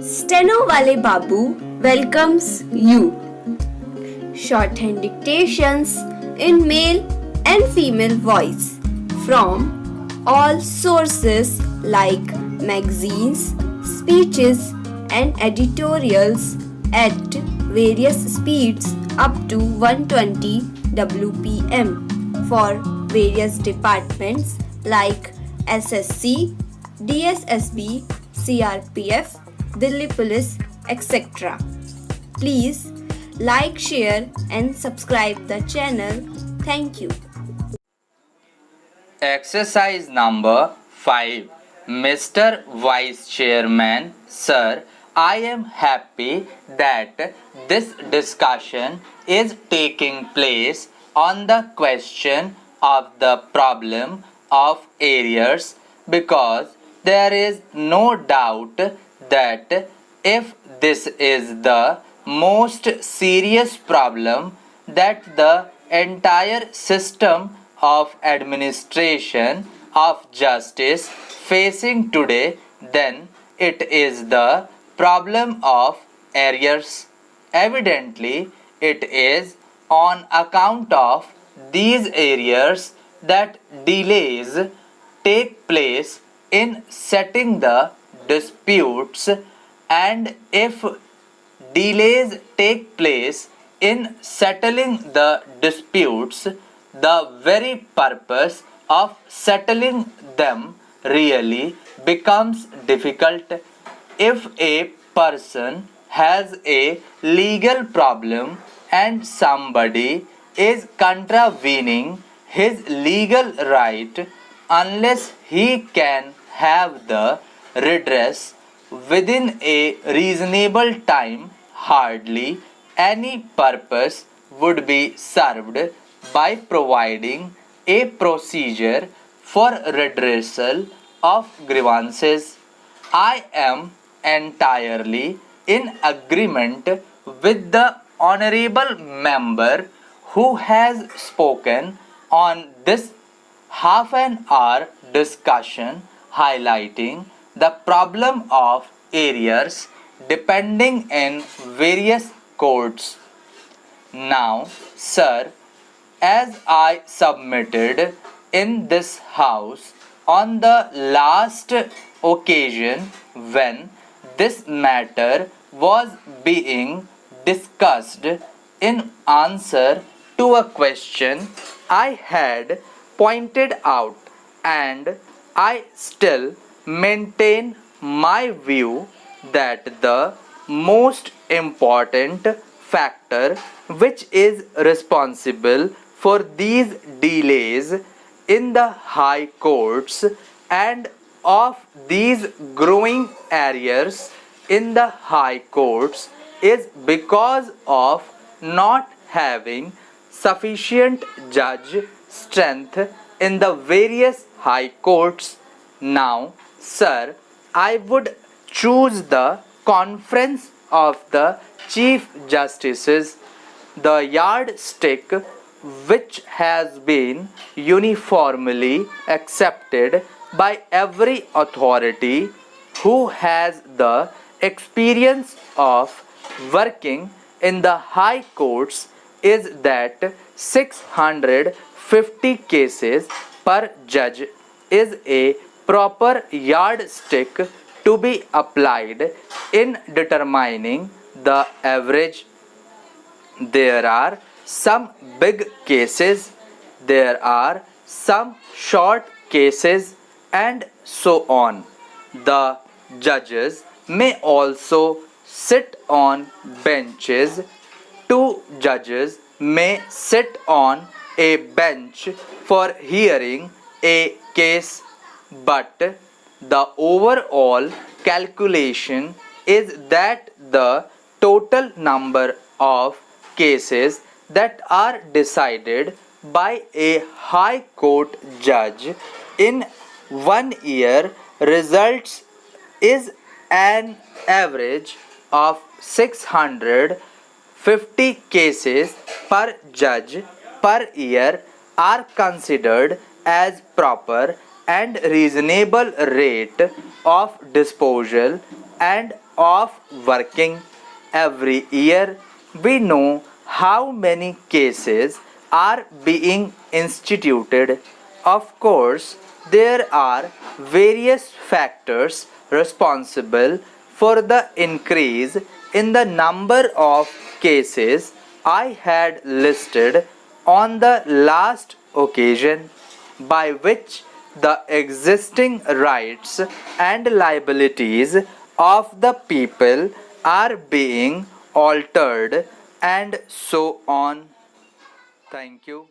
Steno Wale Babu welcomes you. Shorthand dictations in male and female voice from all sources like magazines, speeches, and editorials at various speeds up to 120 WPM for various departments like SSC, DSSB, CRPF, Delhi Police, etc. Please like, share, and subscribe the channel. Thank you. Exercise number 5. Mr. Vice Chairman, Sir, I am happy that this discussion is taking place on the question of the problem of arrears because there is no doubt that if this is the most serious problem that the entire system of administration of justice facing today, then it is the problem of arrears. Evidently, it is on account of these arrears that delays take place in setting the disputes, and if delays take place in settling the disputes, the very purpose of settling them really becomes difficult. If a person has a legal problem and somebody is contravening his legal right, unless he can have the redress within a reasonable time, hardly any purpose would be served by providing a procedure for redressal of grievances. I am entirely in agreement with the honorable member who has spoken on this half an hour discussion, highlighting the problem of arrears depending in various courts. Now, sir, as I submitted in this house on the last occasion when this matter was being discussed in answer to a question I had pointed out, and I still maintain my view that the most important factor which is responsible for these delays in the high courts and of these growing arrears in the high courts is because of not having sufficient judge strength in the various high courts. Now, sir, I would choose the conference of the Chief Justices, the yardstick which has been uniformly accepted by every authority who has the experience of working in the high courts, is that 650 cases per judge is a proper yardstick to be applied in determining the average. There are some big cases, there are some short cases, and so on. The judges may also sit on benches. Two judges may sit on a bench for hearing a case, but the overall calculation is that the total number of cases that are decided by a high court judge in 1 year results is an average of 650 cases per judge per year are considered as proper and reasonable rate of disposal, and of working. Every year we know how many cases are being instituted. Of course, there are various factors responsible for the increase in the number of cases I had listed on the last occasion, by which the existing rights and liabilities of the people are being altered, and so on. Thank you.